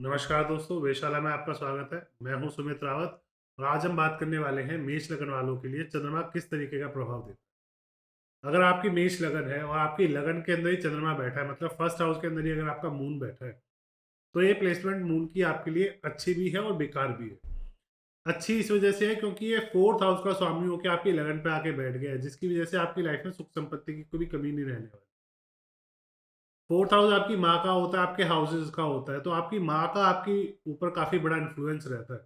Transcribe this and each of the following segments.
नमस्कार दोस्तों, वेधशाला में आपका स्वागत है। मैं हूं सुमित रावत और आज हम बात करने वाले हैं मेष लगन वालों के लिए चंद्रमा किस तरीके का प्रभाव देता है। अगर आपकी मेष लगन है और आपकी लगन के अंदर ही चंद्रमा बैठा है, मतलब फर्स्ट हाउस के अंदर ही अगर आपका मून बैठा है, तो ये प्लेसमेंट मून की आपके लिए अच्छी भी है और बेकार भी है। अच्छी इस वजह से है क्योंकि ये फोर्थ हाउस का स्वामी होकर आपकी लगन पे आके बैठ गया है, जिसकी वजह से आपकी लाइफ में सुख संपत्ति की कोई कमी नहीं रहने वाली। फोर्थ हाउस आपकी माँ का होता है, आपके हाउसेज का होता है, तो आपकी माँ का आपकी ऊपर काफी बड़ा इन्फ्लुएंस रहता है।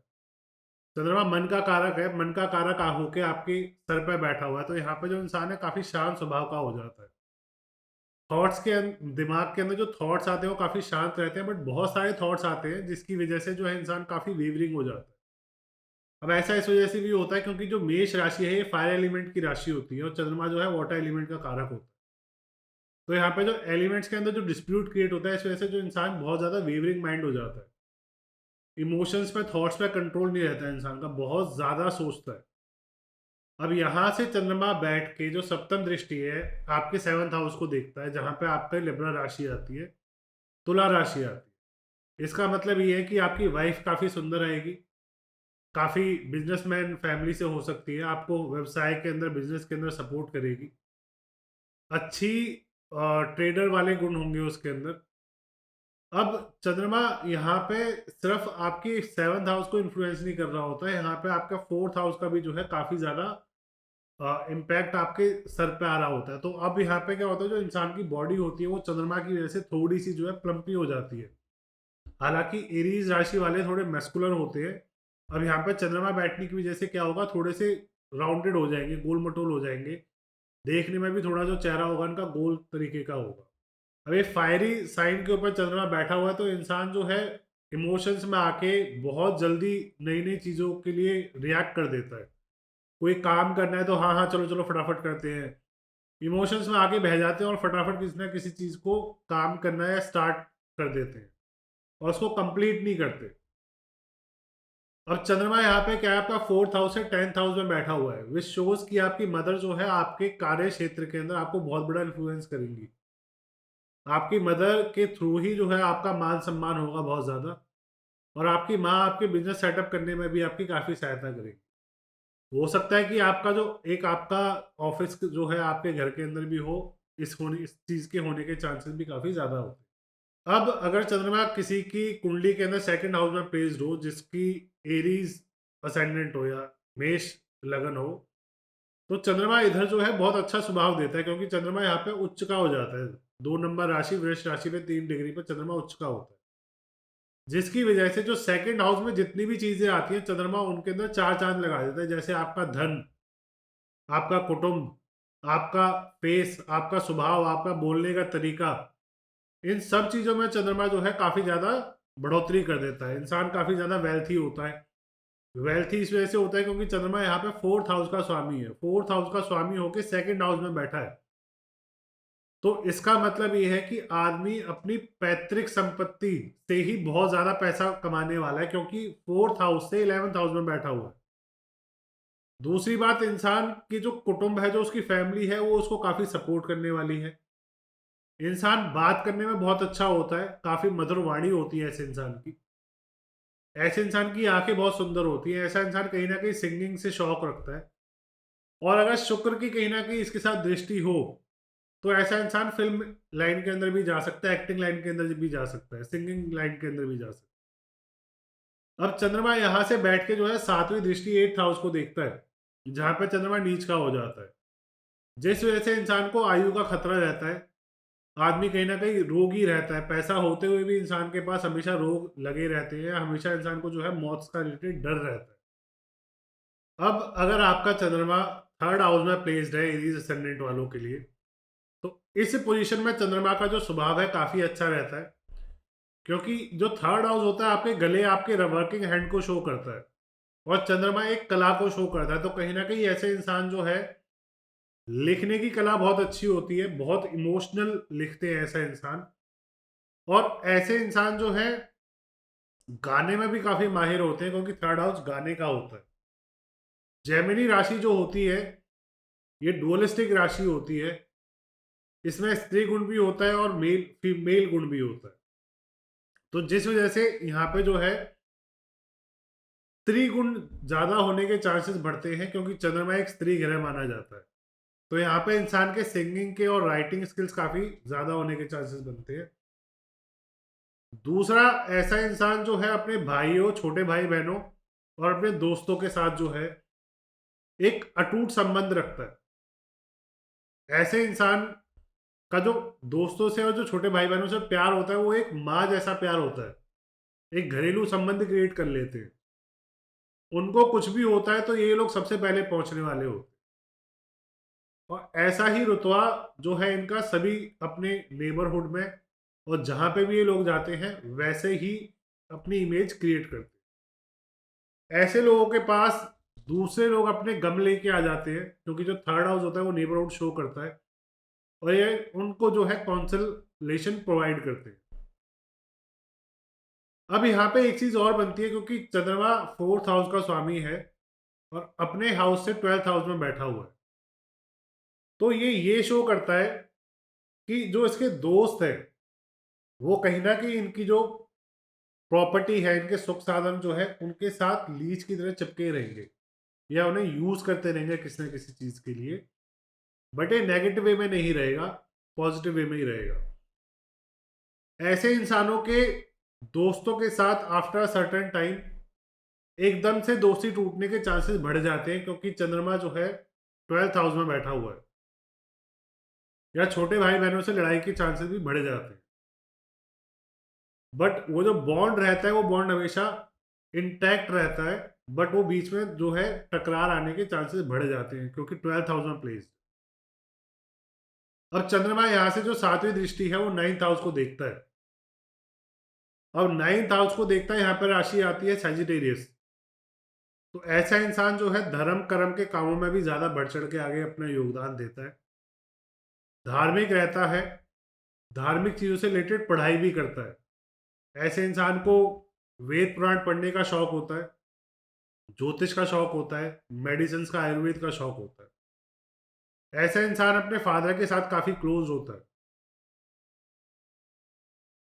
चंद्रमा मन का कारक है, मन का कारक होके आपके सर पे बैठा हुआ है, तो यहाँ पे जो इंसान है काफी शांत स्वभाव का हो जाता है। थॉट्स के दिमाग के अंदर जो थॉट्स आते हैं वो काफी शांत रहते हैं, बट बहुत सारे थॉट्स आते हैं जिसकी वजह से जो है इंसान काफी वेवरिंग हो जाता है। अब ऐसा इस वजह से भी होता है क्योंकि जो मेष राशि है ये फायर एलिमेंट की राशि होती है और चंद्रमा जो है वाटर एलिमेंट का कारक होता है। तो यहाँ पे जो एलिमेंट्स के अंदर जो डिस्प्यूट क्रिएट होता है, इस वजह से जो इंसान बहुत ज्यादा वेवरिंग माइंड हो जाता है। इमोशंस पे, थॉट्स पे कंट्रोल नहीं रहता है इंसान का, बहुत ज्यादा सोचता है। अब यहाँ से चंद्रमा बैठ के जो सप्तम दृष्टि है आपके सेवंथ हाउस को देखता है, जहां पे आप पे लिब्रा राशि आती है, तुला राशि आती है। इसका मतलब ये है कि आपकी वाइफ काफी सुंदर रहेगी, काफी बिजनेसमैन फैमिली से हो सकती है, आपको व्यवसाय के अंदर, बिजनेस के अंदर सपोर्ट करेगी, अच्छी ट्रेडर वाले गुण होंगे उसके अंदर। अब चंद्रमा यहाँ पे सिर्फ आपकी सेवंथ हाउस को इन्फ्लुएंस नहीं कर रहा होता है, यहाँ पे आपका फोर्थ हाउस का भी जो है काफी ज्यादा इम्पैक्ट आपके सर पे आ रहा होता है। तो अब यहाँ पे क्या होता है, जो इंसान की बॉडी होती है वो चंद्रमा की वजह से थोड़ी सी जो है प्लम्पी हो जाती है। हालांकि एरीज राशि वाले थोड़े मस्कुलर होते हैं। अब यहाँ पे चंद्रमा बैठने की वजह से क्या होगा, थोड़े से राउंडेड हो जाएंगे, गोल मटोल हो जाएंगे, देखने में भी थोड़ा जो चेहरा होगा उनका गोल तरीके का होगा। अब ये फायरी साइन के ऊपर चंद्रमा बैठा हुआ है, तो इंसान जो है इमोशंस में आके बहुत जल्दी नई नई चीजों के लिए रिएक्ट कर देता है। कोई काम करना है तो हाँ हाँ चलो चलो फटाफट करते हैं, इमोशंस में आके बह जाते हैं और फटाफट किसी ना किसी चीज को काम करना है स्टार्ट कर देते हैं और उसको कंप्लीट नहीं करते। अब चंद्रमा यहाँ पे क्या है, आपका फोर्थ हाउस से टेंथ हाउस में बैठा हुआ है, विच शोज कि आपकी मदर जो है आपके कार्य क्षेत्र के अंदर आपको बहुत बड़ा इन्फ्लुएंस करेंगी। आपकी मदर के थ्रू ही जो है आपका मान सम्मान होगा बहुत ज्यादा, और आपकी माँ आपके बिजनेस सेटअप करने में भी आपकी काफी सहायता करेगी। हो सकता है कि आपका जो एक आपका ऑफिस जो है आपके घर के अंदर भी हो, इस चीज के होने के चांसेस भी काफी ज्यादा होते हैं। अब अगर चंद्रमा किसी की कुंडली के अंदर सेकंड हाउस में प्लेस्ड हो, जिसकी एरीज असेंडेंट हो या मेष लगन हो, तो चंद्रमा इधर जो है बहुत अच्छा स्वभाव देता है क्योंकि चंद्रमा यहाँ पे उच्च का हो जाता है। 2 नंबर राशि वृष राशि में 3 डिग्री पर चंद्रमा उच्च का होता है, जिसकी वजह से जो सेकंड हाउस में जितनी भी चीजें आती हैं चंद्रमा उनके अंदर चार चांद लगा देता है। जैसे आपका धन, आपका कुटुंब, आपका फेस, आपका स्वभाव, आपका बोलने का तरीका, इन सब चीजों में चंद्रमा जो है काफी ज्यादा बढ़ोतरी कर देता है। इंसान काफी ज्यादा वेल्थी होता है। वेल्थी इस वजह से होता है क्योंकि चंद्रमा यहाँ पे फोर्थ हाउस का स्वामी है, फोर्थ हाउस का स्वामी होकर सेकंड हाउस में बैठा है। तो इसका मतलब ये है कि आदमी अपनी पैतृक संपत्ति से ही बहुत ज्यादा पैसा कमाने वाला है, क्योंकि फोर्थ हाउस से इलेवेंथ हाउस में बैठा हुआ है। दूसरी बात, इंसान की जो कुटुंब है, जो उसकी फैमिली है, वो उसको काफी सपोर्ट करने वाली है। इंसान बात करने में बहुत अच्छा होता है, काफी मधुर वाणी होती है ऐसे इंसान की। ऐसे इंसान की आंखें बहुत सुंदर होती है। ऐसा इंसान कहीं ना कहीं सिंगिंग से शौक रखता है। और अगर शुक्र की कहीं ना कहीं इसके साथ दृष्टि हो, तो ऐसा इंसान फिल्म लाइन के अंदर भी जा सकता है, एक्टिंग लाइन के अंदर भी जा सकता है, सिंगिंग लाइन के अंदर भी जा सकता है। अब चंद्रमा यहां से बैठ के जो है सातवीं दृष्टि एट्थ हाउस को देखता है, जहां पर चंद्रमा नीच का हो जाता है, जिस वजह से इंसान को आयु का खतरा रहता है। आदमी कहीं ना कहीं रोगी रहता है, पैसा होते हुए भी इंसान के पास हमेशा रोग लगे रहते हैं, हमेशा इंसान को जो है मौत का रिलेटेड डर रहता है। अब अगर आपका चंद्रमा थर्ड हाउस में प्लेस्ड है एरीज असेंडेंट वालों के लिए, तो इस पोजीशन में चंद्रमा का जो स्वभाव है काफी अच्छा रहता है, क्योंकि जो थर्ड हाउस होता है आपके गले, आपके वर्किंग हैंड को शो करता है, और चंद्रमा एक कला को शो करता है। तो कहीं ना कहीं ऐसे इंसान जो है, लिखने की कला बहुत अच्छी होती है, बहुत इमोशनल लिखते हैं ऐसा इंसान। और ऐसे इंसान जो है गाने में भी काफी माहिर होते हैं, क्योंकि थर्ड हाउस गाने का होता है। जेमिनी राशि जो होती है, ये डुअलिस्टिक राशि होती है। इसमें स्त्री गुण भी होता है और मेल फीमेल गुण भी होता है। तो जिस वजह से यहाँ पे जो है त्रिगुण ज़्यादा होने के चांसेस बढ़ते हैं, क्योंकि चंद्रमा एक स्त्री ग्रह माना जाता है। तो यहाँ पे इंसान के सिंगिंग के और राइटिंग स्किल्स काफ़ी ज़्यादा होने के चांसेस बनते हैं। दूसरा, ऐसा इंसान जो है अपने भाइयों, छोटे भाई-बहनों और अपने दोस्तों के साथ जो है एक अटूट संबंध रखता है। ऐसे इंसान का जो दोस्तों से और जो छोटे भाई-बहनों से प्यार होता है, वो एक माँ जैसा प्यार होता है। एक घरेलू संबंध क्रिएट कर लेते हैं। उनको कुछ भी होता है तो ये लोग सबसे पहले पहुँचने वाले होते हैं। और ऐसा ही रुतबा जो है इनका सभी अपने नेबरहुड में और जहाँ पे भी ये लोग जाते हैं, वैसे ही अपनी इमेज क्रिएट करते हैं। ऐसे लोगों के पास दूसरे लोग अपने गम लेके आ जाते हैं, क्योंकि जो थर्ड हाउस होता है वो नेबरहुड शो करता है और ये उनको जो है कॉन्सलेशन प्रोवाइड करते हैं। अब यहाँ पे एक चीज और बनती है, क्योंकि चंद्रमा फोर्थ हाउस का स्वामी है और अपने हाउस से ट्वेल्थ हाउस में बैठा हुआ है, तो ये शो करता है कि जो इसके दोस्त है वो कहीं ना कहीं इनकी जो प्रॉपर्टी है, इनके सुख साधन जो है उनके साथ लीच की तरह चिपके रहेंगे या उन्हें यूज करते रहेंगे किसी न किसी चीज के लिए। बट ये नेगेटिव वे में नहीं रहेगा, पॉजिटिव वे में ही रहेगा। ऐसे इंसानों के दोस्तों के साथ आफ्टर सर्टेन टाइम एकदम से दोस्ती टूटने के चांसेस बढ़ जाते हैं, क्योंकि चंद्रमा जो है ट्वेल्थ हाउस में बैठा हुआ है, या छोटे भाई बहनों से लड़ाई के चांसेस भी बढ़ जाते हैं। बट वो जो बॉन्ड रहता है वो बॉन्ड हमेशा इंटैक्ट रहता है, बट वो बीच में जो है टकरार आने के चांसेस बढ़ जाते हैं, क्योंकि ट्वेल्थ हाउस में प्लेस। अब चंद्रमा यहाँ से जो सातवीं दृष्टि है वो नाइन्थ हाउस को देखता है। अब नाइन्थ हाउस को देखता है, यहाँ पर राशि आती है सैजिटेरियस। तो ऐसा इंसान जो है धर्म कर्म के कामों में भी ज्यादा बढ़ चढ़ के आगे अपना योगदान देता है, धार्मिक रहता है, धार्मिक चीजों से रिलेटेड पढ़ाई भी करता है। ऐसे इंसान को वेद पुराण पढ़ने का शौक होता है, ज्योतिष का शौक होता है, मेडिसिन का, आयुर्वेद का शौक होता है। ऐसा इंसान अपने फादर के साथ काफी क्लोज होता है।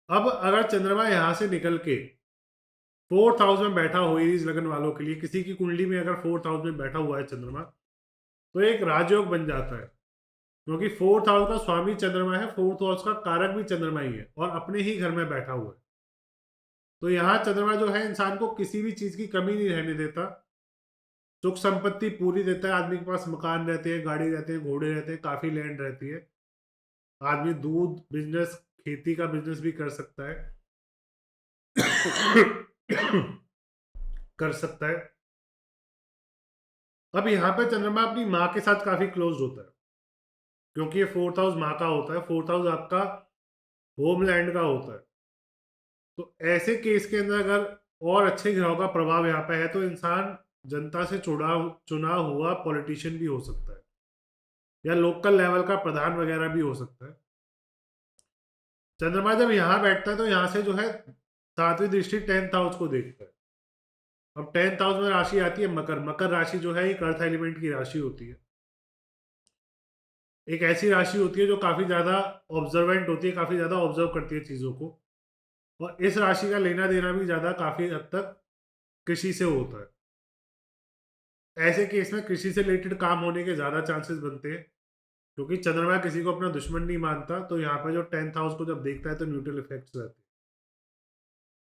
अब अगर चंद्रमा यहां से निकल के फोर्थ हाउस में बैठा हो, एरीज लगन वालों के लिए किसी की कुंडली में अगर फोर्थ हाउस में बैठा हुआ है चंद्रमा, तो एक राजयोग बन जाता है, क्योंकि फोर्थ हाउस का स्वामी चंद्रमा है, फोर्थ हाउस का कारक भी चंद्रमा ही है और अपने ही घर में बैठा हुआ है। तो यहाँ चंद्रमा जो है इंसान को किसी भी चीज की कमी नहीं रहने देता, सुख संपत्ति पूरी देता है। आदमी के पास मकान रहते हैं, गाड़ी रहते हैं, घोड़े रहते हैं, काफी लैंड रहती है। आदमी दूध बिजनेस, खेती का बिजनेस भी कर सकता है कर सकता है। अब यहाँ पे चंद्रमा अपनी माँ के साथ काफी क्लोज होता है, क्योंकि ये फोर्थ हाउस माँ का होता है, फोर्थ हाउस आपका होमलैंड का होता है। तो ऐसे केस के अंदर अगर और अच्छे ग्रहों का प्रभाव यहाँ पे है, तो इंसान जनता से चुना चुना हुआ पॉलिटिशियन भी हो सकता है, या लोकल लेवल का प्रधान वगैरह भी हो सकता है। चंद्रमा जब यहाँ बैठता है तो यहाँ से जो है सातवीं दृष्टि टेंथ हाउस को देखता है। अब टेंथ हाउस में राशि आती है मकर। मकर राशि जो है एक अर्थ एलिमेंट की राशि होती है, एक ऐसी राशि होती है जो काफी ज्यादा ऑब्जर्वेंट होती है, काफी ज्यादा ऑब्जर्व करती है चीजों को, और इस राशि का लेना देना भी ज्यादा काफी हद तक कृषि से होता है। ऐसे केस में कृषि से रिलेटेड काम होने के ज्यादा चांसेस बनते हैं, क्योंकि चंद्रमा किसी को अपना दुश्मन नहीं मानता। तो यहाँ पर जो टेंथ हाउस को जब देखता है तो न्यूट्रल इफेक्ट्स रहते हैं।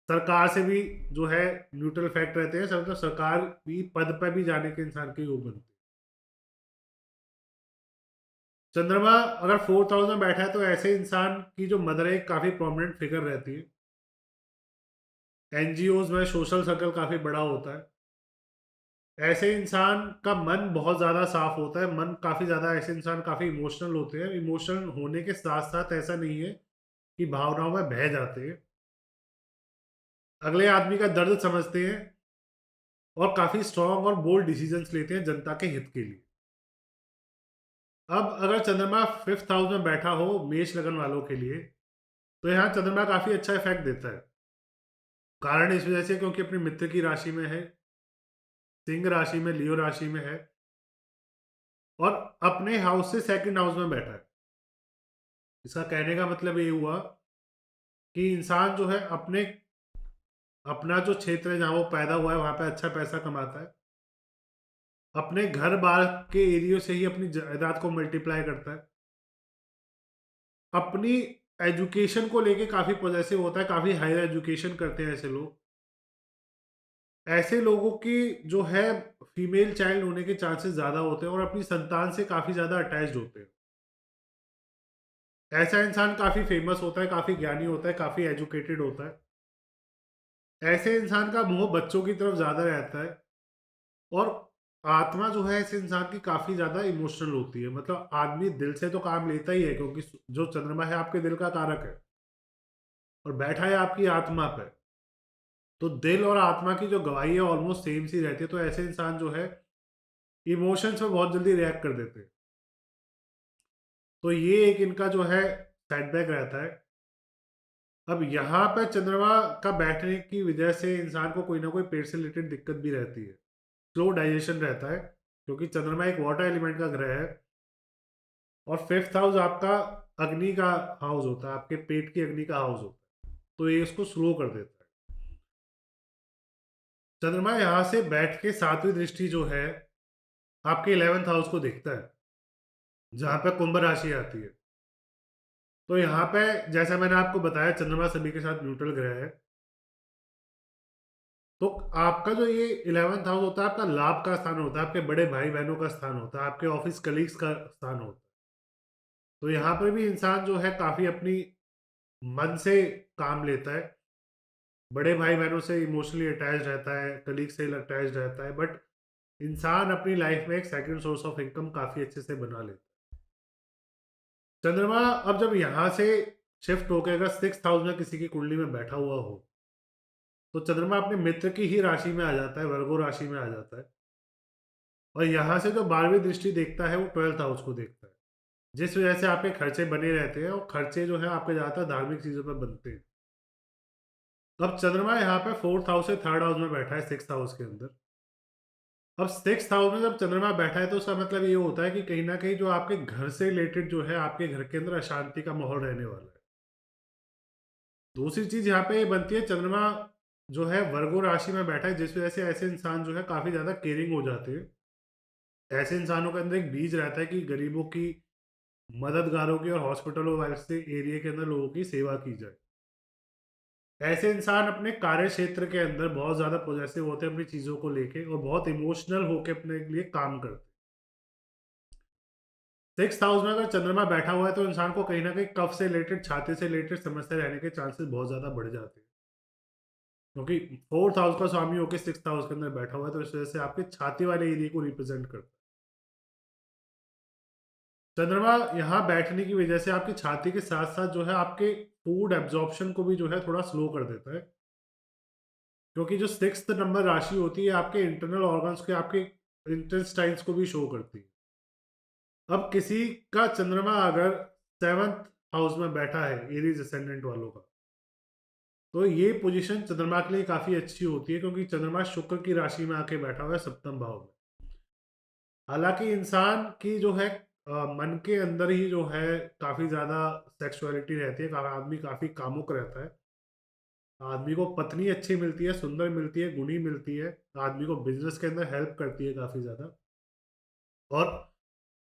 सरकार से भी जो है न्यूट्रल इफेक्ट रहते हैं, मतलब सरकार भी पद पर भी जाने के इंसान के योग बनते हैं। चंद्रमा अगर फोर्थ हाउस में बैठा है तो ऐसे इंसान की जो मदर है काफी प्रोमिनेंट फिगर रहती है। एनजीओज में सोशल सर्कल काफी बड़ा होता है। ऐसे इंसान का मन बहुत ज्यादा साफ होता है, मन काफी ज्यादा, ऐसे इंसान काफी इमोशनल होते हैं। इमोशनल होने के साथ साथ ऐसा नहीं है कि भावनाओं में बह जाते हैं, अगले आदमी का दर्द समझते हैं और काफी स्ट्रांग और बोल्ड डिसीजंस लेते हैं जनता के हित के लिए। अब अगर चंद्रमा फिफ्थ हाउस में बैठा हो मेष लगन वालों के लिए, तो यहाँ चंद्रमा काफी अच्छा इफेक्ट देता है। कारण इस वजह से क्योंकि अपने मित्र की राशि में है, सिंह राशि में, लियो राशि में है, और अपने हाउस से सेकंड हाउस में बैठा है। इसका कहने का मतलब ये हुआ कि इंसान जो है अपना जो क्षेत्र है जहाँ वो पैदा हुआ है वहाँ पे अच्छा पैसा कमाता है। अपने घर-बार के एरिया से ही अपनी जायदाद को मल्टीप्लाई करता है। अपनी एजुकेशन को लेके काफ़ी पॉसेसिव होता है, काफ़ी हायर एजुकेशन करते हैं ऐसे लोग। ऐसे लोगों की जो है फीमेल चाइल्ड होने के चांसेस ज़्यादा होते हैं और अपनी संतान से काफ़ी ज़्यादा अटैच्ड होते हैं। ऐसा इंसान काफ़ी फेमस होता है, काफ़ी ज्ञानी होता है, काफ़ी एजुकेटेड होता है। ऐसे इंसान का मोह बच्चों की तरफ ज़्यादा रहता है और आत्मा जो है ऐसे इंसान की काफ़ी ज़्यादा इमोशनल होती है। मतलब आदमी दिल से तो काम लेता ही है क्योंकि जो चंद्रमा है आपके दिल का कारक है और बैठा है आपकी आत्मा पे। तो दिल और आत्मा की जो गवाही है ऑलमोस्ट सेम सी रहती है। तो ऐसे इंसान जो है इमोशंस में बहुत जल्दी रिएक्ट कर देते हैं। तो ये एक इनका जो है सेटबैक रहता है। अब यहाँ पे चंद्रमा का बैठने की वजह से इंसान को कोई ना कोई पेट से रिलेटेड दिक्कत भी रहती है। स्लो डाइजेशन रहता है क्योंकि चंद्रमा एक वाटर एलिमेंट का ग्रह है और फिफ्थ हाउस आपका अग्नि का हाउस होता है, आपके पेट की अग्नि का हाउस होता है। तो ये इसको स्लो कर देता है। चंद्रमा यहाँ से बैठ के सातवीं दृष्टि जो है आपके 11th हाउस को देखता है जहाँ पे कुंभ राशि आती है। तो यहाँ पे जैसा मैंने आपको बताया चंद्रमा सभी के साथ न्यूट्रल ग्रह है। तो आपका जो ये 11th हाउस होता है आपका लाभ का स्थान होता है, आपके बड़े भाई बहनों का स्थान होता है, आपके ऑफिस कलीग्स का स्थान होता है। तो यहाँ पर भी इंसान जो है काफी अपनी मन से काम लेता है, बड़े भाई बहनों से इमोशनली अटैच रहता है, कलीग से अटैच रहता है, बट इंसान अपनी लाइफ में एक सेकंड सोर्स ऑफ इनकम काफी अच्छे से बना लेता है। चंद्रमा अब जब यहाँ से शिफ्ट होकर अगर 6th हाउस में किसी की कुंडली में बैठा हुआ हो तो चंद्रमा अपने मित्र की ही राशि में आ जाता है, वर्गो राशि में आ जाता है और यहाँ से जो 12वीं दृष्टि देखता है वो 12th हाउस को देखता है, जिस वजह से आपके खर्चे बने रहते हैं और खर्चे जो है आपके ज़्यादातर धार्मिक चीज़ों पर बनते हैं। अब चंद्रमा यहाँ पे 4th हाउस से 3rd हाउस में बैठा है 6th हाउस के अंदर। अब 6th हाउस में जब चंद्रमा बैठा है तो उसका मतलब ये होता है कि कहीं ना कहीं जो आपके घर से रिलेटेड जो है आपके घर के अंदर अशांति का माहौल रहने वाला है। दूसरी चीज यहाँ पे ये बनती है, चंद्रमा जो है वर्गो राशि में बैठा है जिस वजह से ऐसे इंसान जो है काफी ज्यादा केयरिंग हो जाते हैं। ऐसे इंसानों के अंदर एक बीज रहता है कि गरीबों की, मददगारों की और हॉस्पिटलों वैसे एरिया के अंदर लोगों की सेवा की जाए। ऐसे इंसान अपने कार्य क्षेत्र के अंदर बहुत ज्यादा पॉजिटिव होते हैं अपनी चीजों को लेके और बहुत इमोशनल होकर अपने लिए काम करते हैं। 6th हाउस में अगर चंद्रमा बैठा हुआ है तो इंसान को कहीं ना कहीं कफ से रिलेटेड, छाती से रिलेटेड समस्या रहने के चांसेस बहुत ज्यादा बढ़ जाते हैं क्योंकि 4th हाउस का स्वामी होकर 6th हाउस के अंदर बैठा हुआ है तो इस वजह से आपके छाती वाले एरिया को रिप्रेजेंट करता है। चंद्रमा यहाँ बैठने की वजह से आपकी छाती के साथ साथ जो है आपके फूड एब्जॉर्प्शन को भी जो है थोड़ा स्लो कर देता है क्योंकि जो 6th नंबर राशि होती है आपके इंटरनल ऑर्गन्स के, आपके इंटेस्टाइन्स को भी शो करती है। अब किसी का चंद्रमा अगर 7th हाउस में बैठा है एरीज असेंडेंट वालों का तो ये पोजीशन चंद्रमा के लिए काफी अच्छी होती है क्योंकि चंद्रमा शुक्र की राशि में आके बैठा हुआ है 7th भाव में। हालांकि इंसान की जो है मन के अंदर ही जो है काफी ज्यादा सेक्सुअलिटी रहती है, आदमी काफी कामुक रहता है। आदमी को पत्नी अच्छी मिलती है, सुंदर मिलती है, गुणी मिलती है, आदमी को बिजनेस के अंदर हेल्प करती है काफी ज्यादा और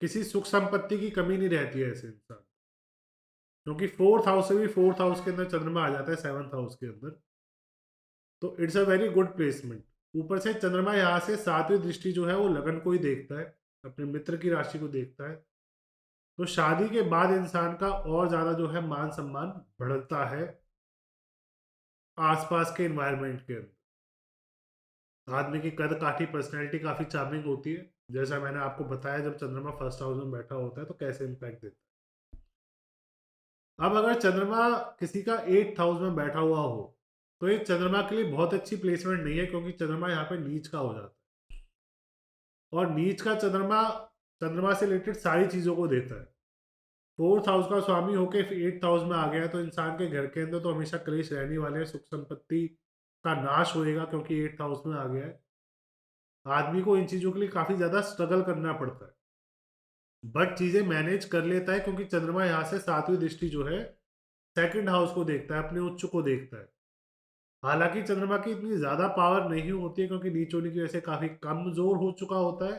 किसी सुख संपत्ति की कमी नहीं रहती है ऐसे इंसान, क्योंकि 4th हाउस से भी 4th हाउस के अंदर चंद्रमा आ जाता है 7th हाउस के अंदर। तो it's a very good placement. ऊपर से चंद्रमा यहाँ से 7वीं दृष्टि जो है वो लगन को ही देखता है, अपने मित्र की राशि को देखता है। तो शादी के बाद इंसान का और ज्यादा जो है मान सम्मान बढ़ता है आसपास के एनवायरनमेंट के अंदर। आदमी की कद काठी पर्सनैलिटी काफी चार्मिंग होती है, जैसा मैंने आपको बताया जब चंद्रमा फर्स्ट हाउस में बैठा होता है तो कैसे इम्पैक्ट देता है। अब अगर चंद्रमा किसी का 8th हाउस में बैठा हुआ हो तो ये चंद्रमा के लिए बहुत अच्छी प्लेसमेंट नहीं है क्योंकि चंद्रमा यहाँ पे नीच का हो जाता है और नीच का चंद्रमा चंद्रमा से रिलेटेड सारी चीजों को देता है। 4th हाउस का स्वामी होके 8th हाउस में आ गया तो इंसान के घर के अंदर तो हमेशा क्लेश रहने वाले हैं, सुख संपत्ति का नाश होएगा क्योंकि 8th हाउस में आ गया है। आदमी को इन चीजों के लिए काफी ज्यादा स्ट्रगल करना पड़ता है, बट चीजें मैनेज कर लेता है क्योंकि चंद्रमा यहाँ से 7वीं दृष्टि जो है सेकंड हाउस को देखता है, अपने उच्च को देखता है। हालाँकि चंद्रमा की इतनी ज़्यादा पावर नहीं होती है क्योंकि नीच होने की वजह से काफ़ी कमज़ोर हो चुका होता है,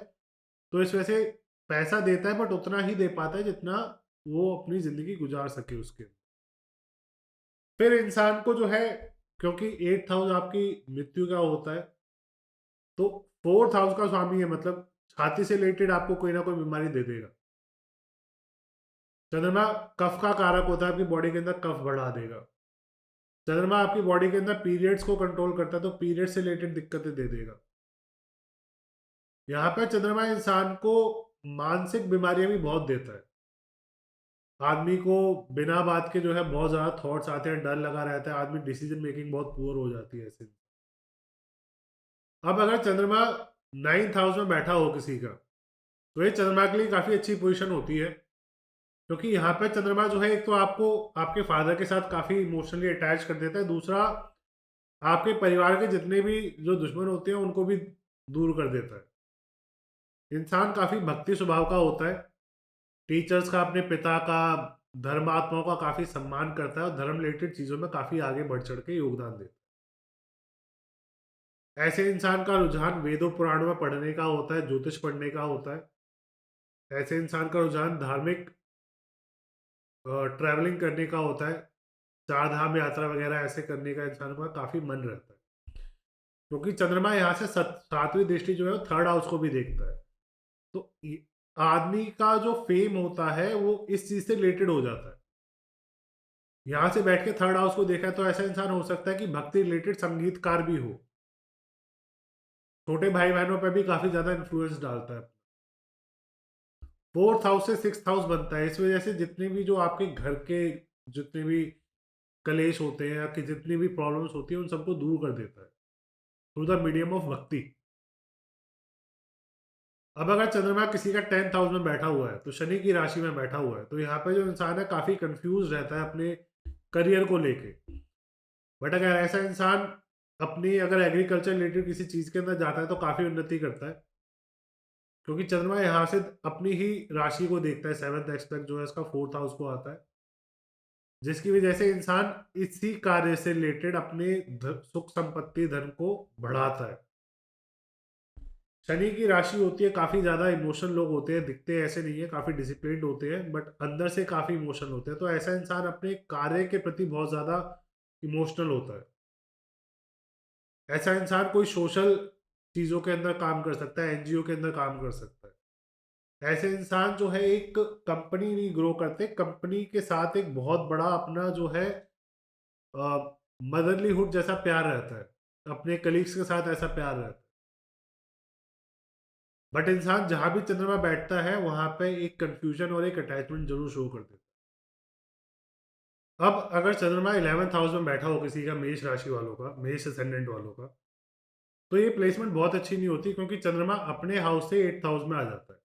तो इस वजह से पैसा देता है बट उतना ही दे पाता है जितना वो अपनी ज़िंदगी गुज़ार सके उसके। फिर इंसान को जो है, क्योंकि 8th हाउस आपकी मृत्यु का होता है, तो 4th हाउस का स्वामी है, मतलब छाती से रिलेटेड आपको कोई ना कोई बीमारी दे देगा। चंद्रमा कफ का कारक होता है, आपकी बॉडी के अंदर कफ बढ़ा देगा। चंद्रमा आपकी बॉडी के अंदर पीरियड्स को कंट्रोल करता है, तो पीरियड से रिलेटेड दिक्कतें दे देगा। यहाँ पे चंद्रमा इंसान को मानसिक बीमारियां भी बहुत देता है। आदमी को बिना बात के जो है बहुत ज़्यादा थॉट्स आते हैं, डर लगा रहता है, आदमी डिसीजन मेकिंग बहुत पुअर हो जाती है ऐसे। अब अगर चंद्रमा 9th हाउस में बैठा हो किसी का, तो ये चंद्रमा के लिए काफ़ी अच्छी पोजीशन होती है, क्योंकि यहाँ पे चंद्रमा जो है, एक तो आपको आपके फादर के साथ काफ़ी इमोशनली अटैच कर देता है, दूसरा आपके परिवार के जितने भी जो दुश्मन होते हैं उनको भी दूर कर देता है। इंसान काफ़ी भक्ति स्वभाव का होता है, टीचर्स का, अपने पिता का, धर्मात्माओं का काफ़ी सम्मान करता है और धर्म रिलेटेड चीज़ों में काफ़ी आगे बढ़ चढ़ के योगदान देता है। ऐसे इंसान का रुझान वेदों पुराणों में पढ़ने का होता है, ज्योतिष पढ़ने का होता है। ऐसे इंसान का रुझान धार्मिक ट्रैवलिंग करने का होता है, चार धाम यात्रा वगैरह ऐसे करने का इंसान का काफ़ी मन रहता है, क्योंकि चंद्रमा यहाँ से सातवीं दृष्टि जो है वो थर्ड हाउस को भी देखता है। तो आदमी का जो फेम होता है वो इस चीज़ से रिलेटेड हो जाता है। यहाँ से बैठ के थर्ड हाउस को देखा है, तो ऐसा इंसान हो सकता है कि भक्ति रिलेटेड संगीतकार भी हो, छोटे भाई बहनों पर भी काफ़ी ज़्यादा इन्फ्लुएंस डालता है। फोर्थ हाउस से सिक्स हाउस बनता है, इस वजह से जितने भी जो आपके घर के जितने भी कलेश होते हैं या कि जितनी भी प्रॉब्लम्स होती है उन सबको दूर कर देता है थ्रू द मीडियम ऑफ भक्ति। अब अगर चंद्रमा किसी का 10th हाउस में बैठा हुआ है, तो शनि की राशि में बैठा हुआ है, तो यहाँ पे जो इंसान है काफ़ी कंफ्यूज रहता है अपने करियर को लेके। बट अगर ऐसा इंसान अपनी अगर एग्रीकल्चर रिलेटेड किसी चीज़ के अंदर जाता है तो काफ़ी उन्नति करता है, क्योंकि चंद्रमा यहाँ से अपनी ही राशि को देखता है, 7th एक्सपेक्ट जो है इसका 4th हाउस को आता है, जिसकी वजह से इंसान इसी कार्य से रिलेटेड अपने सुख संपत्ति धन को बढ़ाता है। शनि की राशि होती है, काफ़ी ज़्यादा इमोशनल लोग होते हैं, दिखते ऐसे नहीं है, काफ़ी डिसिप्लिन्ड होते हैं बट अंदर से काफ़ी इमोशनल होते हैं, तो ऐसा इंसान अपने कार्य के प्रति बहुत ज़्यादा इमोशनल होता है। ऐसा इंसान कोई सोशल चीज़ों के अंदर काम कर सकता है, एनजीओ के अंदर काम कर सकता है। ऐसे इंसान जो है एक कंपनी नहीं ग्रो करते, कंपनी के साथ एक बहुत बड़ा अपना जो है मदरलीहुड जैसा प्यार रहता है, अपने कलीग्स के साथ ऐसा प्यार रहता है। बट इंसान जहाँ भी चंद्रमा बैठता है वहाँ पे एक कंफ्यूजन और एक अटैचमेंट जरूर शो कर देता है। अब अगर चंद्रमा 11th हाउस में बैठा हो किसी का, मेष राशि वालों का, मेष असेंडेंट वालों का, तो ये प्लेसमेंट बहुत अच्छी नहीं होती, क्योंकि चंद्रमा अपने हाउस से 8th हाउस में आ जाता है।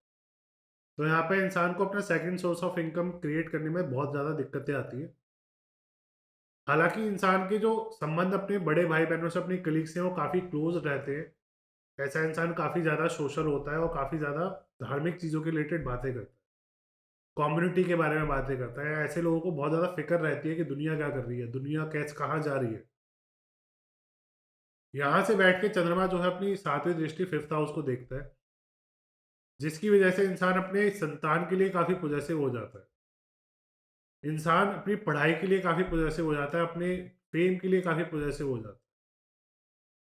तो यहाँ पे इंसान को अपना second source of income create करने में बहुत ज़्यादा दिक्कतें आती है। हालांकि इंसान के जो संबंध अपने बड़े भाई बहनों से, अपने कलीग से, वो काफ़ी क्लोज रहते हैं। ऐसा इंसान काफ़ी ज़्यादा सोशल होता है और काफ़ी ज़्यादा धार्मिक चीज़ों के रिलेटेड बातें करता है, कम्युनिटी के बारे में बातें करता है। ऐसे लोगों को बहुत ज़्यादा फिक्र रहती है कि दुनिया क्या कर रही है, दुनिया कैसे कहाँ जा रही है। यहाँ से बैठ के चंद्रमा जो है अपनी सातवीं दृष्टि 5th हाउस को देखता है, जिसकी वजह से इंसान अपने संतान के लिए काफ़ी पॉजेसिव हो जाता है। इंसान अपनी पढ़ाई के लिए काफ़ी पॉजेसिव हो जाता है, अपने फेम के लिए काफ़ी पॉजेसिव हो जाता है,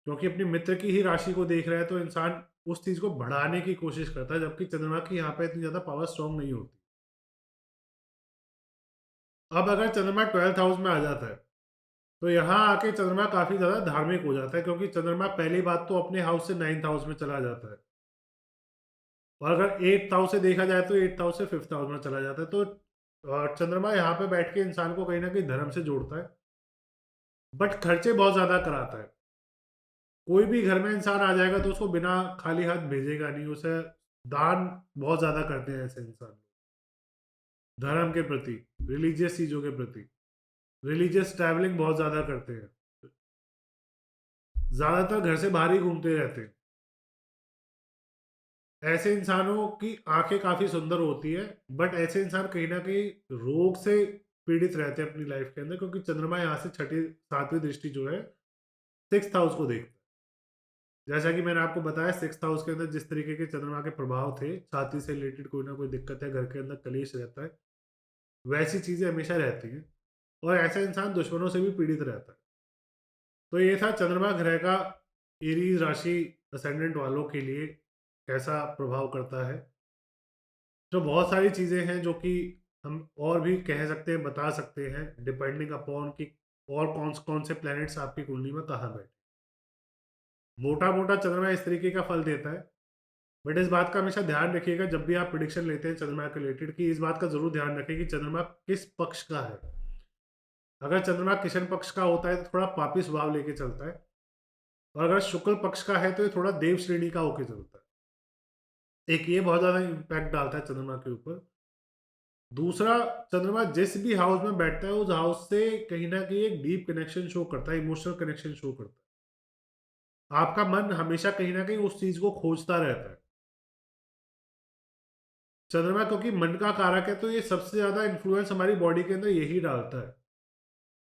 क्योंकि अपने मित्र की ही राशि को देख रहा है, तो इंसान उस चीज़ को बढ़ाने की कोशिश करता है, जबकि चंद्रमा की यहाँ पे इतनी ज़्यादा पावर स्ट्रांग नहीं होती। अब अगर चंद्रमा 12th हाउस में आ जाता है, तो यहाँ आके चंद्रमा काफ़ी ज़्यादा धार्मिक हो जाता है, क्योंकि चंद्रमा पहली बात तो अपने हाउस से 9th हाउस में चला जाता है, और अगर 8th हाउस से देखा जाए तो 8th हाउस से 5th हाउस में चला जाता है। तो चंद्रमा यहाँ पे बैठ के इंसान को कहीं ना कहीं धर्म से जोड़ता है, बट खर्चे बहुत ज़्यादा कराता है। कोई भी घर में इंसान आ जाएगा तो उसको बिना खाली हाथ भेजेगा नहीं, उसे दान बहुत ज़्यादा करते हैं ऐसे इंसान, धर्म के प्रति, रिलीजियस चीज़ों के प्रति, रिलीजियस ट्रैवलिंग बहुत ज़्यादा करते हैं, ज़्यादातर घर से बाहर ही घूमते रहते हैं। ऐसे इंसानों की आंखें काफ़ी सुंदर होती है, बट ऐसे इंसान कहीं ना कहीं रोग से पीड़ित रहते हैं अपनी लाइफ के अंदर, क्योंकि चंद्रमा यहाँ से छठी सातवीं दृष्टि जो है सिक्स हाउस को देखता है। जैसा कि मैंने आपको बताया सिक्स हाउस के अंदर जिस तरीके के चंद्रमा के प्रभाव थे, छाती से रिलेटेड कोई ना कोई दिक्कत है, घर के अंदर कलेश रहता है, वैसी चीजें हमेशा रहती हैं और ऐसा इंसान दुश्मनों से भी पीड़ित रहता है। तो ये था चंद्रमा ग्रह का एरीज राशि असेंडेंट वालों के लिए कैसा प्रभाव करता है। तो बहुत सारी चीज़ें हैं जो कि हम और भी कह सकते हैं, बता सकते हैं, डिपेंडिंग अपॉन कि और कौन कौन से प्लैनेट्स आपकी कुंडली में कहाँ बैठे। मोटा मोटा चंद्रमा इस तरीके का फल देता है, बट इस बात का हमेशा ध्यान रखिएगा जब भी आप प्रिडिक्शन लेते हैं चंद्रमा के रिलेटेड, कि इस बात का जरूर ध्यान रखें कि चंद्रमा किस पक्ष का है। अगर चंद्रमा किशन पक्ष का होता है तो थोड़ा पापी स्वभाव लेके चलता है, और अगर शुक्ल पक्ष का है तो ये थोड़ा देव श्रेणी का होके चलता है। एक ये बहुत ज़्यादा इम्पैक्ट डालता है चंद्रमा के ऊपर। दूसरा, चंद्रमा जिस भी हाउस में बैठता है उस हाउस से कहीं ना कहीं एक डीप कनेक्शन शो करता है, इमोशनल कनेक्शन शो करता है। आपका मन हमेशा कहीं ना कहीं उस चीज को खोजता रहता है। चंद्रमा क्योंकि मन का कारक है तो ये सबसे ज्यादा इन्फ्लुएंस हमारी बॉडी के अंदर यही डालता है।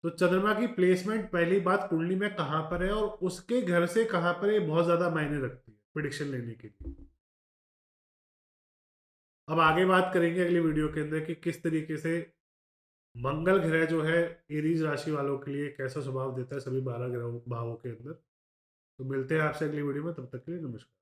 तो चंद्रमा की प्लेसमेंट पहली बात कुंडली में कहाँ पर है और उसके घर से कहाँ पर है, बहुत ज्यादा मायने रखती है प्रिडिक्शन लेने के लिए। अब आगे बात करेंगे अगली वीडियो के अंदर कि किस तरीके से मंगल ग्रह जो है एरीज राशि वालों के लिए कैसा स्वभाव देता है सभी 12 ग्रहों भावों के अंदर। तो मिलते हैं आपसे अगली वीडियो में, तब तक के लिए नमस्कार।